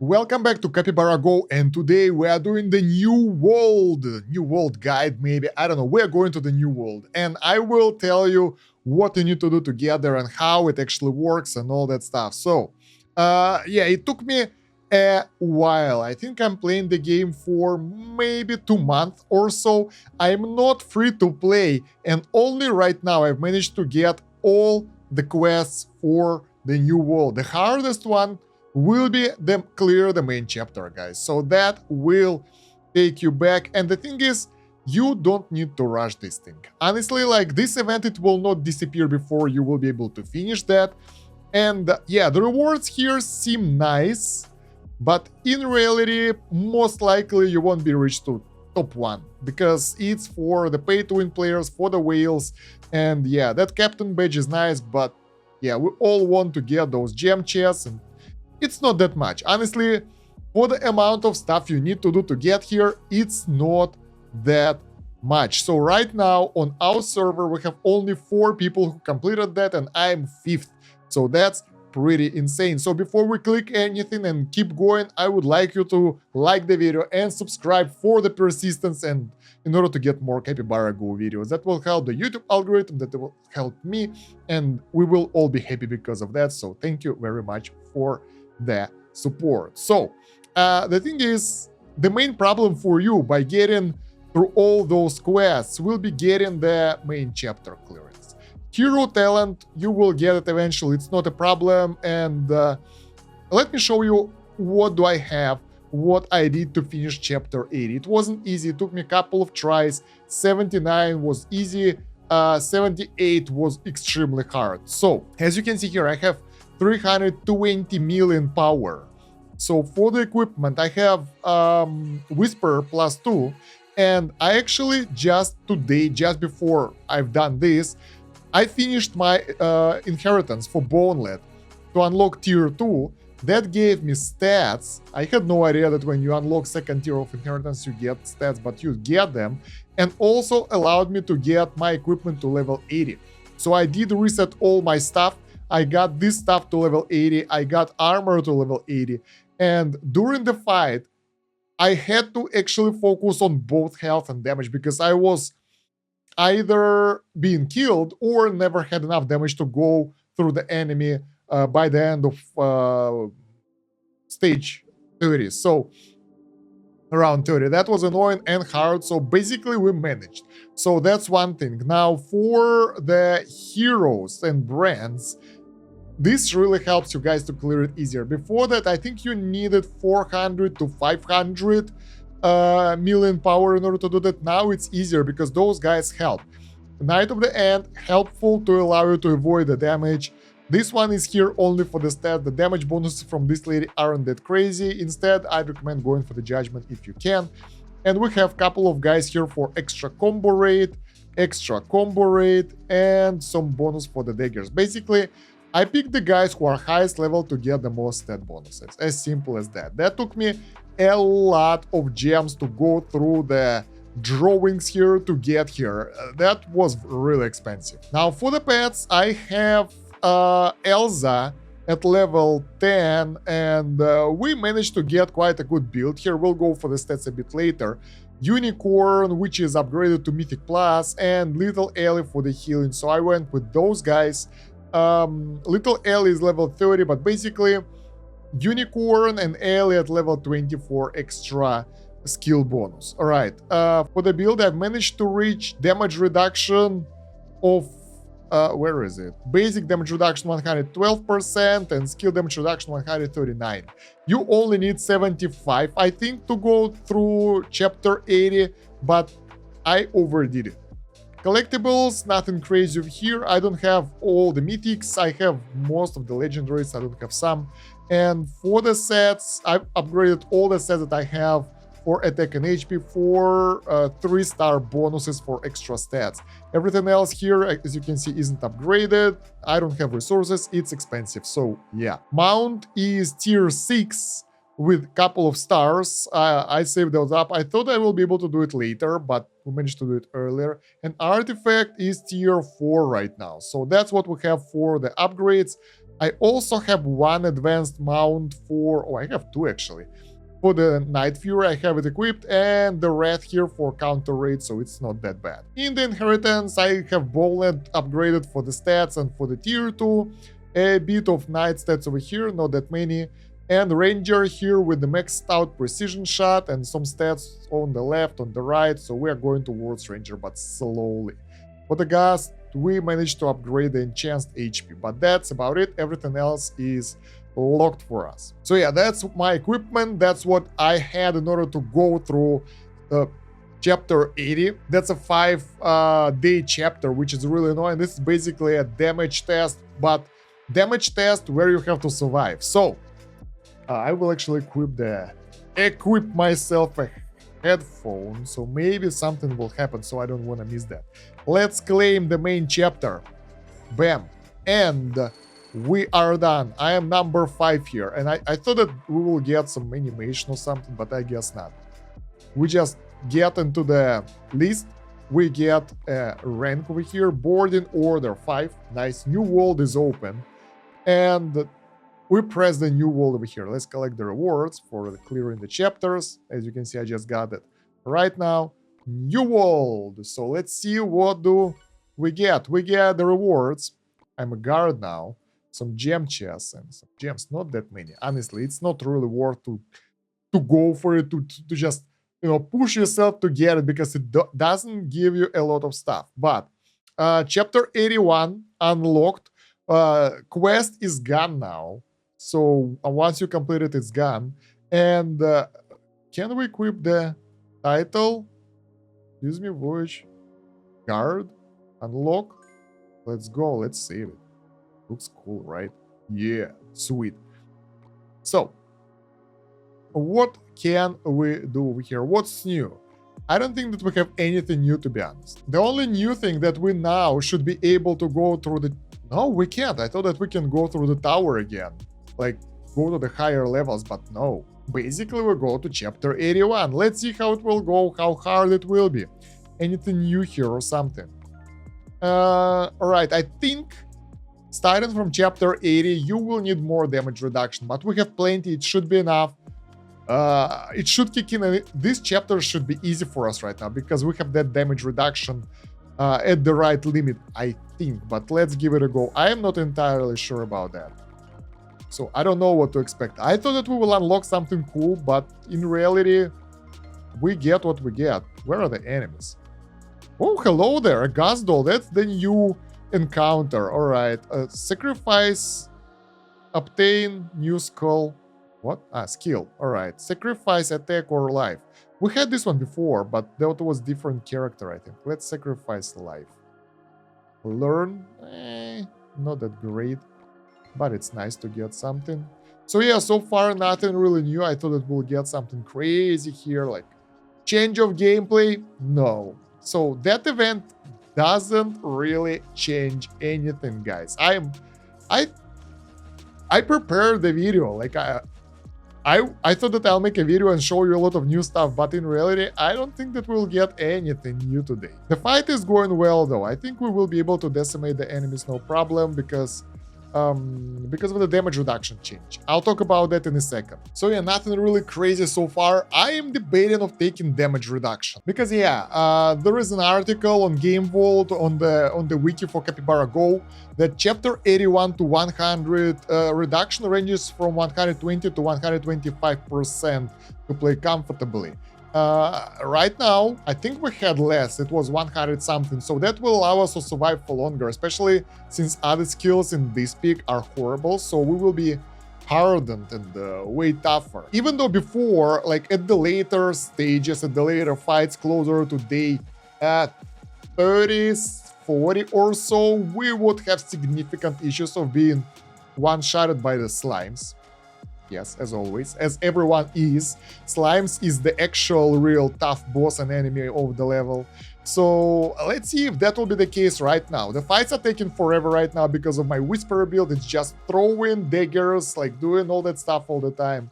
Welcome back to Capybara Go, and today we are doing the new world guide, maybe, I don't know, we're going to the new world, and I will tell you what you need to do together and how it actually works and all that stuff. So, yeah, it took me a while. I think I'm playing the game for maybe 2 months or so. I'm not free to play, and only right now I've managed to get all the quests for the new world. The hardest one will be clear the main chapter, guys. So that will take you back. And the thing is, you don't need to rush this thing. Honestly, like this event, it will not disappear before you will be able to finish that. And yeah, the rewards here seem nice, but in reality, most likely you won't be reached to top 1 because it's for the pay-to-win players, for the whales. And yeah, that captain badge is nice, but yeah, we all want to get those gem chests, and it's not that much. Honestly, for the amount of stuff you need to do to get here, it's not that much. So right now on our server, we have only 4 people who completed that, and I'm 5th. So that's pretty insane. So before we click anything and keep going, I would like you to like the video and subscribe for the persistence, and in order to get more Capybara Go videos. That will help the YouTube algorithm, that will help me, and we will all be happy because of that. So thank you very much for the support. So the thing is, the main problem for you by getting through all those quests will be getting the main chapter clearance. Hero talent, you will get it eventually, it's not a problem. And let me show you what do I have, what I did to finish chapter 80. It wasn't easy, it took me a couple of tries. 79 was easy, 78 was extremely hard. So as you can see here, I have 320 million power. So for the equipment, I have Whisper +2, and I actually just today, just before I've done this, I finished my inheritance for Bonelet to unlock tier 2. That gave me stats. I had no idea that when you unlock second tier of inheritance, you get stats, but you get them, and also allowed me to get my equipment to level 80. So I did reset all my stuff. I got this stuff to level 80, I got armor to level 80, and during the fight, I had to actually focus on both health and damage because I was either being killed or never had enough damage to go through the enemy by the end of stage 30. So around 30. That was annoying and hard, so basically we managed. So that's one thing. Now for the heroes and brands, this really helps you guys to clear it easier. Before that, I think you needed 400 to 500 million power in order to do that. Now it's easier because those guys help. Knight of the End, helpful to allow you to avoid the damage. This one is here only for the stat. The damage bonuses from this lady aren't that crazy. Instead, I'd recommend going for the Judgment if you can. And we have a couple of guys here for extra combo rate, and some bonus for the daggers. Basically, I picked the guys who are highest level to get the most stat bonuses. As simple as that. That took me a lot of gems to go through the drawings here to get here. That was really expensive. Now for the pets, I have Elsa at level 10, and we managed to get quite a good build here. We'll go for the stats a bit later. Unicorn, which is upgraded to Mythic Plus, and Little Ellie for the healing. So I went with those guys. Little Ellie is level 30, but basically Unicorn and Ellie at level 24 extra skill bonus. All right, for the build, I've managed to reach damage reduction of where is it? Basic damage reduction 112% and skill damage reduction 139. You only need 75, I think, to go through chapter 80, but I overdid it. Collectibles, nothing crazy here. I don't have all the mythics. I have most of the legendaries. I don't have some. And for the sets, I've upgraded all the sets that I have for attack and HP for 3-star bonuses for extra stats. Everything else here, as you can see, isn't upgraded. I don't have resources. It's expensive. So yeah. Mount is tier 6 with a couple of stars. I saved those up. I thought I will be able to do it later, but we managed to do it earlier. And artifact is tier 4 right now. So that's what we have for the upgrades. I also have one advanced mount for... Oh, I have two actually. For the Night Fury, I have it equipped, and the Red here for counter raid, so it's not that bad. In the Inheritance, I have Bowlet upgraded for the stats and for the tier 2. A bit of Night stats over here, not that many. And Ranger here with the maxed out precision shot and some stats on the left, on the right, so we are going towards Ranger, but slowly. For the Gust, we managed to upgrade the enhanced HP, but that's about it. Everything else is locked for us. So yeah, that's my equipment. That's what I had in order to go through chapter 80. That's a 5-day chapter, which is really annoying. This is basically a damage test, but damage test where you have to survive. So I will actually equip myself a headphone, so maybe something will happen, so I don't want to miss that. Let's claim the main chapter. Bam. And we are done. I am number 5 here, and I thought that we will get some animation or something, but I guess not. We just get into the list. We get a rank over here. Boarding order 5. Nice. New world is open. And we press the new world over here. Let's collect the rewards for clearing the chapters. As you can see, I just got it right now. New world. So let's see, what do we get? We get the rewards. I'm a guard now. Some gem chests and some gems. Not that many. Honestly, it's not really worth to go for it, to just, push yourself to get it, because it doesn't give you a lot of stuff. But chapter 81 unlocked. Quest is gone now. So once you complete it, it's gone. And can we equip the title? Excuse me, voyage. Guard. Unlock. Let's go. Let's save it. Looks cool, right? Yeah, sweet. So, what can we do over here? What's new? I don't think that we have anything new, to be honest. The only new thing that we now should be able to go through the... No, we can't. I thought that we can go through the tower again. Like, go to the higher levels, but no. Basically, we go to chapter 81. Let's see how it will go, how hard it will be. Anything new here or something? Alright, I think starting from chapter 80, you will need more damage reduction, but we have plenty. It should be enough. It should kick in. This chapter should be easy for us right now, because we have that damage reduction at the right limit, I think. But let's give it a go. I am not entirely sure about that. So I don't know what to expect. I thought that we will unlock something cool, but in reality, we get what we get. Where are the enemies? Oh, hello there, a Ghost Doll. That's the new encounter. All right. Sacrifice, obtain new skull. What? Skill. All right. Sacrifice, attack, or life. We had this one before, but that was different character, I think. Let's sacrifice life. Learn. Not that great, but it's nice to get something. So yeah, so far nothing really new. I thought that we'll get something crazy here, like change of gameplay. No. So that event doesn't really change anything, guys. I prepared the video, like I thought that I'll make a video and show you a lot of new stuff, but in reality, I don't think that we'll get anything new today. The fight is going well, though. I think we will be able to decimate the enemies no problem, because of the damage reduction change. I'll talk about that in a second. So yeah, nothing really crazy so far. I am debating of taking damage reduction, because yeah, there is an article on Game Vault on the wiki for Capybara Go that chapter 81 to 100 reduction ranges from 120 to 125% to play comfortably. Right now, I think we had less. It was 100 something, so that will allow us to survive for longer, especially since other skills in this peak are horrible, so we will be hardened and way tougher. Even though before, like at the later stages, at the later fights closer to day 30, 40 or so, we would have significant issues of being one-shotted by the slimes. Yes, as always, as everyone is. Slimes is the actual real tough boss and enemy of the level. So let's see if that will be the case right now. The fights are taking forever right now because of my Whisperer build. It's just throwing daggers, like doing all that stuff all the time.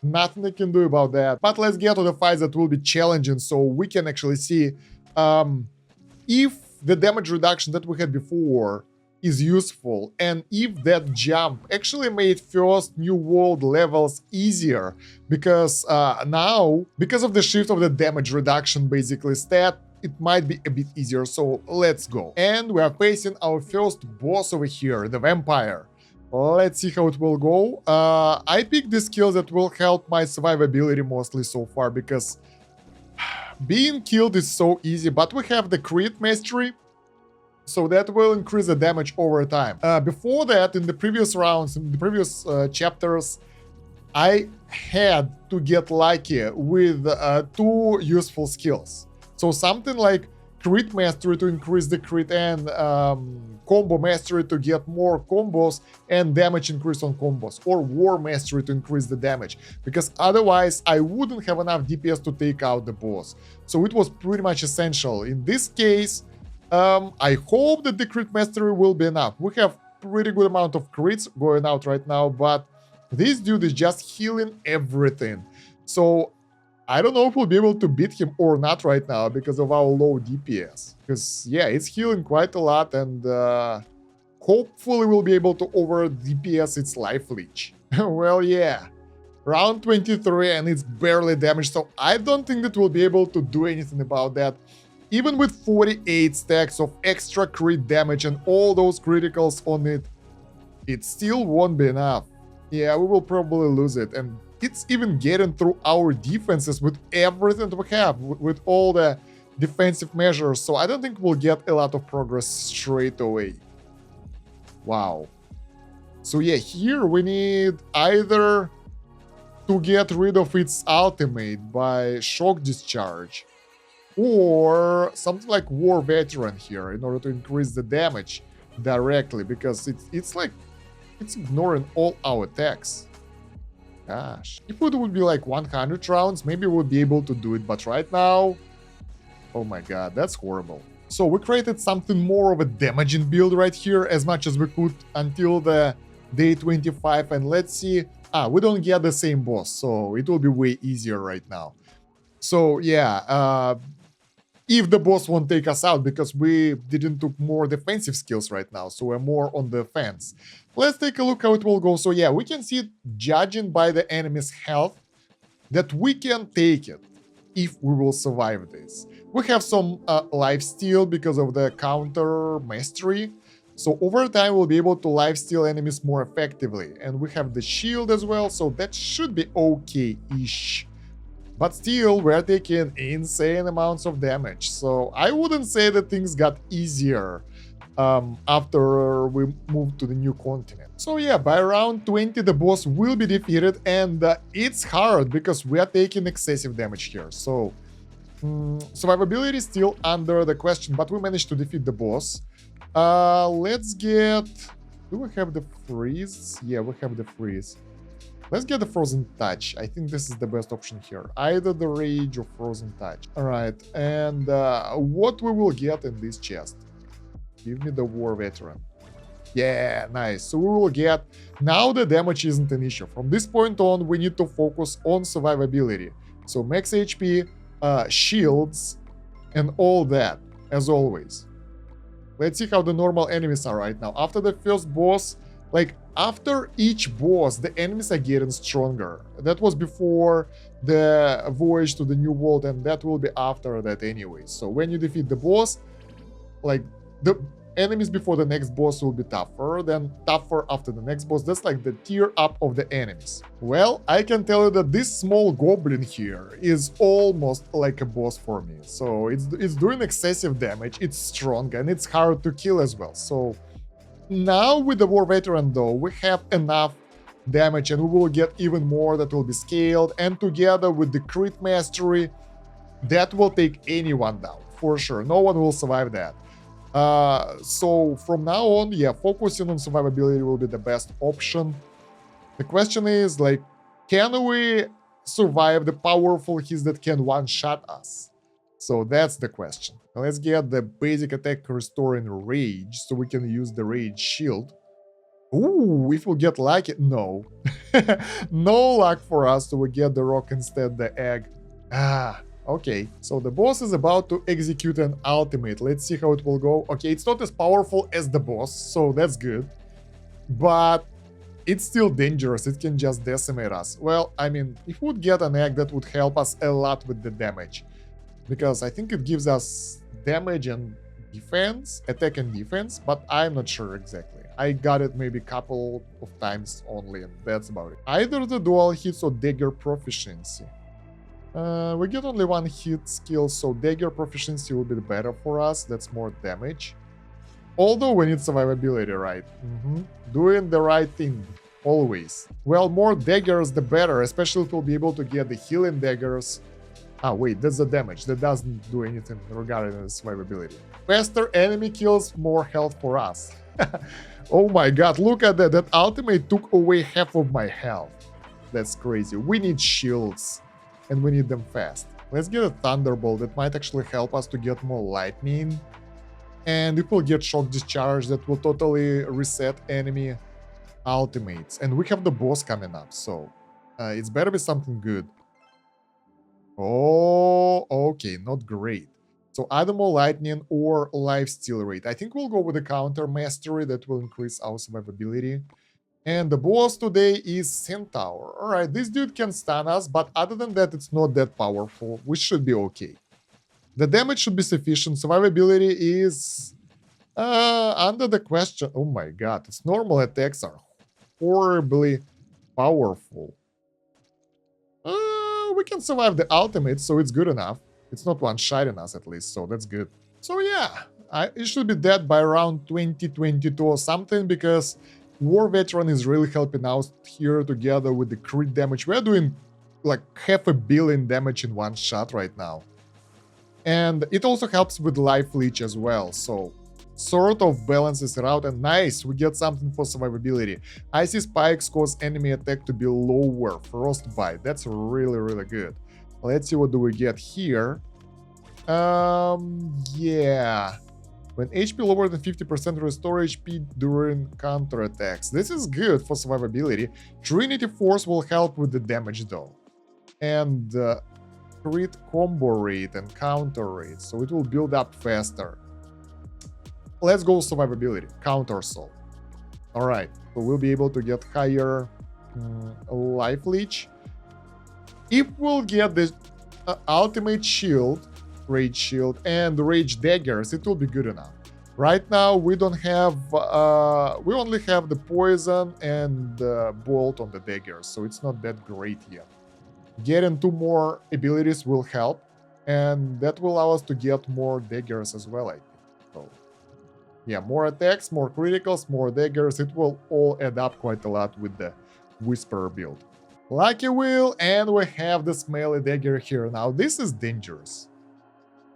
Nothing I can do about that. But let's get to the fights that will be challenging, so we can actually see if the damage reduction that we had before is useful, and if that jump actually made first new world levels easier, because now, because of the shift of the damage reduction basically stat, it might be a bit easier, so let's go. And we are facing our first boss over here, the vampire. Let's see how it will go. I picked the skills that will help my survivability mostly so far, because being killed is so easy, but we have the crit mastery, so that will increase the damage over time. Before that, in the previous rounds, in the previous chapters, I had to get lucky with two useful skills. So something like crit mastery to increase the crit, and combo mastery to get more combos and damage increase on combos, or war mastery to increase the damage, because otherwise I wouldn't have enough DPS to take out the boss. So it was pretty much essential. In this case, I hope that the crit mastery will be enough. We have pretty good amount of crits going out right now, but this dude is just healing everything. So I don't know if we'll be able to beat him or not right now because of our low DPS. Because yeah, it's healing quite a lot, and hopefully we'll be able to over DPS its life leech. Well, yeah. Round 23 and it's barely damaged, so I don't think that we'll be able to do anything about that. Even with 48 stacks of extra crit damage and all those criticals on it, it still won't be enough. Yeah, we will probably lose it, and it's even getting through our defenses with everything that we have, with all the defensive measures, so I don't think we'll get a lot of progress straight away. Wow. So yeah, here we need either to get rid of its ultimate by shock discharge, or something like War Veteran here in order to increase the damage directly, because it's like it's ignoring all our attacks. Gosh, if it would be like 100 rounds, maybe we would be able to do it, but right now, oh my god, that's horrible. So we created something more of a damaging build right here as much as we could until the day 25, and let's see. We don't get the same boss, so it will be way easier right now. So yeah, if the boss won't take us out, because we didn't took more defensive skills right now, so we're more on the defense. Let's take a look how it will go. So yeah, we can see, judging by the enemy's health, that we can take it if we will survive this. We have some lifesteal because of the counter mastery, so over time we'll be able to lifesteal enemies more effectively, and we have the shield as well, so that should be okay-ish. But still, we're taking insane amounts of damage, so I wouldn't say that things got easier after we moved to the new continent. So yeah, by round 20 the boss will be defeated, and it's hard because we are taking excessive damage here. So survivability is still under the question, but we managed to defeat the boss. Let's get... do we have the freeze? Yeah, we have the freeze. Let's get the Frozen Touch. I think this is the best option here. Either the Rage or Frozen Touch. Alright, and what we will get in this chest? Give me the War Veteran. Yeah, nice. So we will get... now the damage isn't an issue. From this point on, we need to focus on survivability. So max HP, shields, and all that, as always. Let's see how the normal enemies are right now. After the first boss, like, after each boss, the enemies are getting stronger. That was before the voyage to the new world, and that will be after that anyway. So when you defeat the boss, like, the enemies before the next boss will be tougher, then tougher after the next boss. That's like the tier up of the enemies. Well, I can tell you that this small goblin here is almost like a boss for me. So it's doing excessive damage, it's strong, and it's hard to kill as well. So now with the War Veteran though, we have enough damage, and we will get even more that will be scaled, and together with the crit mastery, that will take anyone down, for sure. No one will survive that. So from now on, yeah, focusing on survivability will be the best option. The question is, like, can we survive the powerful hits that can one-shot us? So that's the question. Now let's get the basic attack restoring rage, so we can use the rage shield. Ooh, if we get lucky, no. No luck for us, so we get the rock instead, the egg. Okay, so the boss is about to execute an ultimate. Let's see how it will go. Okay, it's not as powerful as the boss, so that's good. But it's still dangerous. It can just decimate us. Well, I mean, if we would get an egg, that would help us a lot with the damage. Because I think it gives us damage and defense, attack and defense, but I'm not sure exactly. I got it maybe a couple of times only, and that's about it. Either the dual hits or dagger proficiency. We get only one hit skill, so dagger proficiency will be better for us. That's more damage. Although we need survivability, right? Doing the right thing, always. Well, more daggers the better, especially if we'll be able to get the healing daggers. Ah, wait, that's the damage. That doesn't do anything regarding the survivability. Faster enemy kills, more health for us. Oh my god, look at that. That ultimate took away half of my health. That's crazy. We need shields, and we need them fast. Let's get a Thunderbolt. That might actually help us to get more lightning. And if we'll get Shock Discharge, that will totally reset enemy ultimates. And we have the boss coming up, so it's better be something good. Oh, okay, not great. So either more lightning or lifesteal rate. I think we'll go with the counter mastery that will increase our survivability. And the boss today is Centaur. Alright, this dude can stun us, but other than that, it's not that powerful. We should be okay. The damage should be sufficient. Survivability is under the question. Oh my god, its normal attacks are horribly powerful. We can survive the ultimate, so it's good enough. It's not one-shotting us at least, so that's good. So yeah, it should be dead by around 2022 or something, because War Veteran is really helping out here together with the crit damage. We're doing like 500 million damage in one shot right now. And it also helps with Life Leech as well, so sort of balances it out. And nice, we get something for survivability. Icy Spikes cause enemy attack to be lower. Frostbite, that's really, really good. Let's see what do we get here. Yeah. When HP lower than 50%, restore HP during counterattacks. This is good for survivability. Trinity Force will help with the damage though. And crit combo rate and counter rate, so it will build up faster. Let's go survivability, counter soul. Alright, so we'll be able to get higher life leech. If we'll get the ultimate shield, rage shield, and rage daggers, it will be good enough. Right now we don't have, we only have the poison and bolt on the daggers, so it's not that great yet. Getting 2 more abilities will help, and that will allow us to get more daggers as well, I think. So, yeah, more attacks, more criticals, more daggers. It will all add up quite a lot with the Whisperer build. Lucky Wheel, and we have the smelly dagger here. Now, this is dangerous.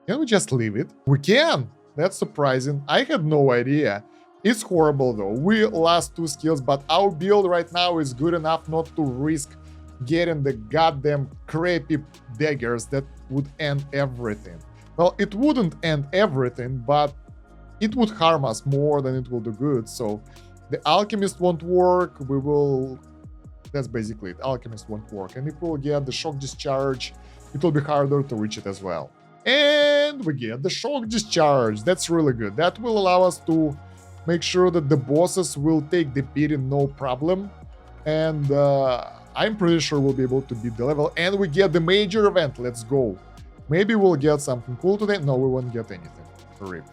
Can we just leave it? We can! That's surprising. I had no idea. It's horrible though. We lost 2 skills, but our build right now is good enough not to risk getting the goddamn crappy daggers that would end everything. Well, it wouldn't end everything, but it would harm us more than it will do good. So the Alchemist won't work. We will... That's basically it. Alchemist won't work. And if we'll get the Shock Discharge, it will be harder to reach it as well. And we get the Shock Discharge. That's really good. That will allow us to make sure that the bosses will take the beating no problem. And I'm pretty sure we'll be able to beat the level. And we get the major event. Let's go. Maybe we'll get something cool today. No, we won't get anything. RIP.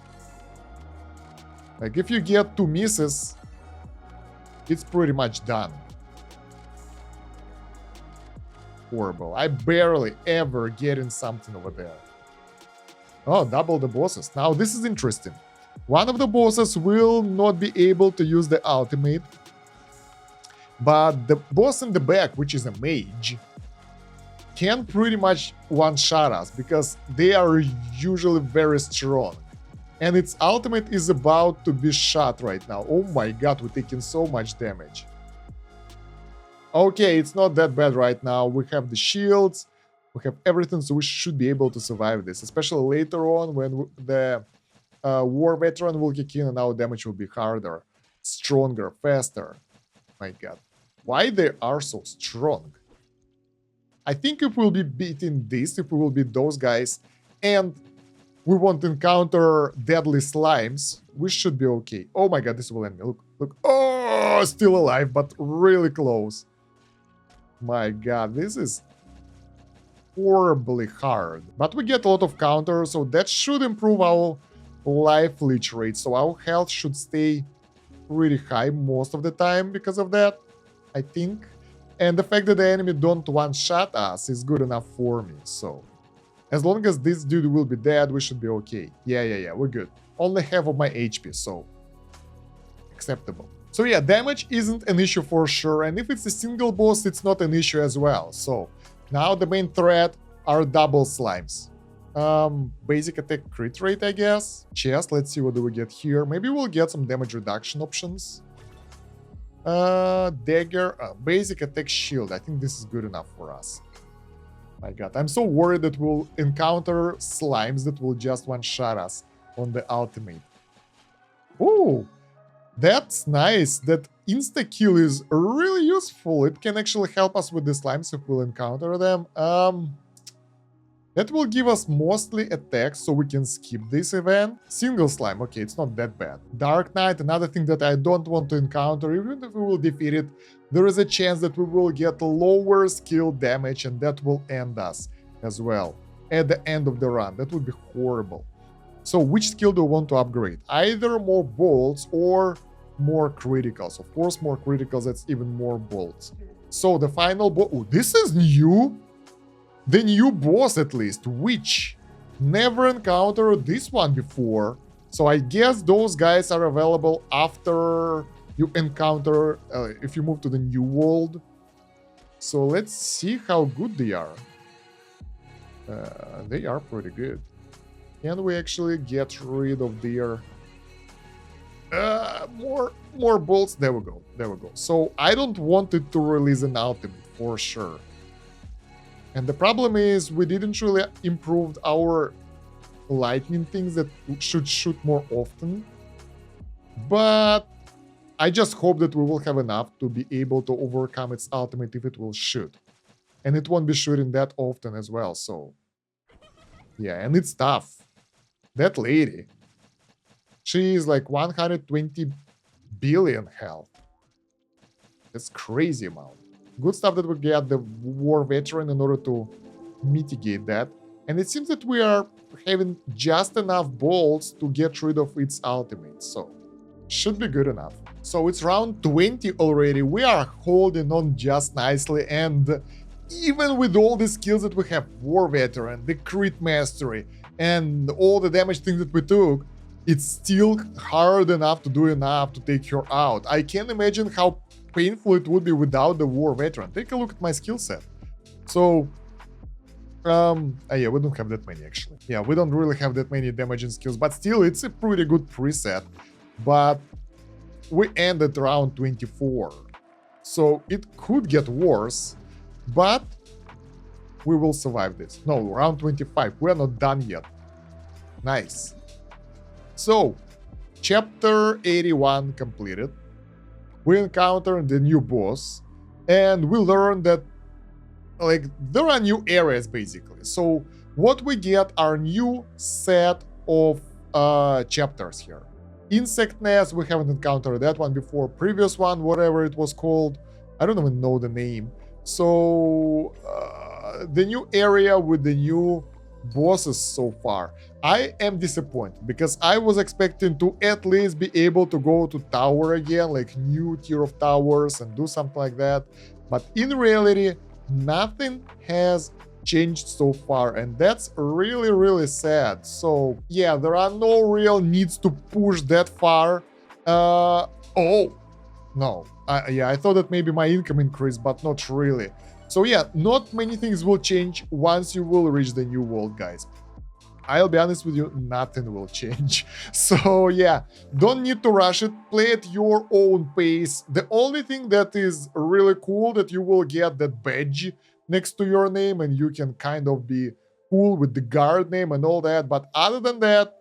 Like, if you get 2 misses, it's pretty much done. Horrible. I barely ever get in something over there. Oh, double the bosses. Now, this is interesting. One of the bosses will not be able to use the ultimate, but the boss in the back, which is a mage, can pretty much one-shot us because they are usually very strong. And its ultimate is about to be shot right now. Oh my god, we're taking so much damage. Okay, it's not that bad right now. We have the shields, we have everything, so we should be able to survive this, especially later on when the War Veteran will kick in and our damage will be harder, stronger, faster. My god. Why they are so strong? I think if we'll be beating this, if we will beat those guys, and we won't encounter deadly slimes, we should be okay. Oh my god, this will end me. Look, look. Oh, still alive, but really close. My god, this is horribly hard. But we get a lot of counters, so that should improve our life leech rate. So our health should stay pretty high most of the time because of that, I think. And the fact that the enemy don't one-shot us is good enough for me, so... As long as this dude will be dead, we should be okay. Yeah, we're good. Only half of my HP, so... acceptable. So yeah, damage isn't an issue for sure, and if it's a single boss, it's not an issue as well. So, now the main threat are double slimes. Basic attack crit rate, I guess. Chest, let's see what do we get here. Maybe we'll get some damage reduction options. Dagger, basic attack shield. I think this is good enough for us. My god, I'm so worried that we'll encounter slimes that will just one-shot us on the ultimate. Ooh, that's nice. That insta-kill is really useful. It can actually help us with the slimes if we'll encounter them. That will give us mostly attacks, so we can skip this event. Single slime, okay, it's not that bad. Dark Knight, another thing that I don't want to encounter. Even if we will defeat it, there is a chance that we will get lower skill damage, and that will end us as well at the end of the run. That would be horrible. So which skill do we want to upgrade? Either more bolts or more criticals. Of course, more criticals, that's even more bolts. So the final boss... Oh, this is new? The new boss, at least, which never encountered this one before. So I guess those guys are available after you encounter, if you move to the new world. So let's see how good they are. They are pretty good. Can we actually get rid of their... more bolts? There we go, there we go. So I don't want it to release an ultimate, for sure. And the problem is we didn't really improve our lightning things that should shoot more often. But I just hope that we will have enough to be able to overcome its ultimate if it will shoot. And it won't be shooting that often as well, so... Yeah, and it's tough. That lady. She is like 120 billion health. That's crazy amount. Good stuff that we get the War Veteran in order to mitigate that. And it seems that we are having just enough bolts to get rid of its ultimate, so should be good enough. So it's round 20 already. We are holding on just nicely, and even with all the skills that we have, War Veteran, the Crit Mastery, and all the damage things that we took, it's still hard enough to do enough to take her out. I can't imagine how painful it would be without the War Veteran. Take a look at my skill set. So, yeah, we don't have that many actually. Yeah, we don't really have that many damaging skills, but still, it's a pretty good preset. But we ended round 24, so it could get worse, but we will survive this. No, round 25, we're not done yet. Nice. So, chapter 81 completed. We encountered the new boss, and we learned that, like, there are new areas, basically. So, what we get are new set of chapters here. Insect Nest, we haven't encountered that one before. Previous one, whatever it was called, I don't even know the name. So, the new area with the new bosses so far. I am disappointed because I was expecting to at least be able to go to tower again, like new tier of towers and do something like that. But in reality, nothing has changed so far, and that's really, really sad. So yeah, there are no real needs to push that far. Oh, no. Yeah, I thought that maybe my income increased, but not really. So yeah, not many things will change once you will reach the new world, guys. I'll be honest with you, nothing will change. So yeah, don't need to rush it, play at your own pace. The only thing that is really cool that you will get that badge next to your name, and you can kind of be cool with the guard name and all that. But other than that,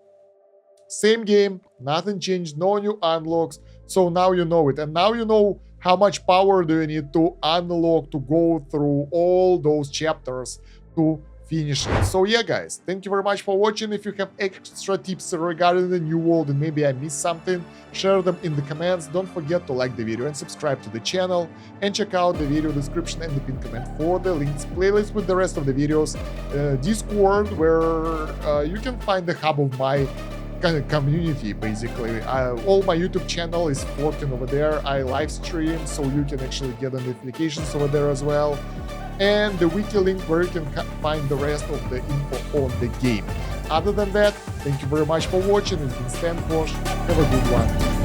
same game, nothing changed, no new unlocks. So now you know it, and now you know how much power do you need to unlock to go through all those chapters to finish it. So yeah, guys, thank you very much for watching. If you have extra tips regarding the new world and maybe I missed something, share them in the comments. Don't forget to like the video and subscribe to the channel, and check out the video description and the pinned comment for the links, playlist with the rest of the videos, Discord, where you can find the hub of my kind of community. Basically, all my YouTube channel is working over there. I live stream, so you can actually get the notifications over there as well, and the wiki link where you can find the rest of the info on the game. Other than that, thank you very much for watching. It's been Stan Kosh. Have a good one.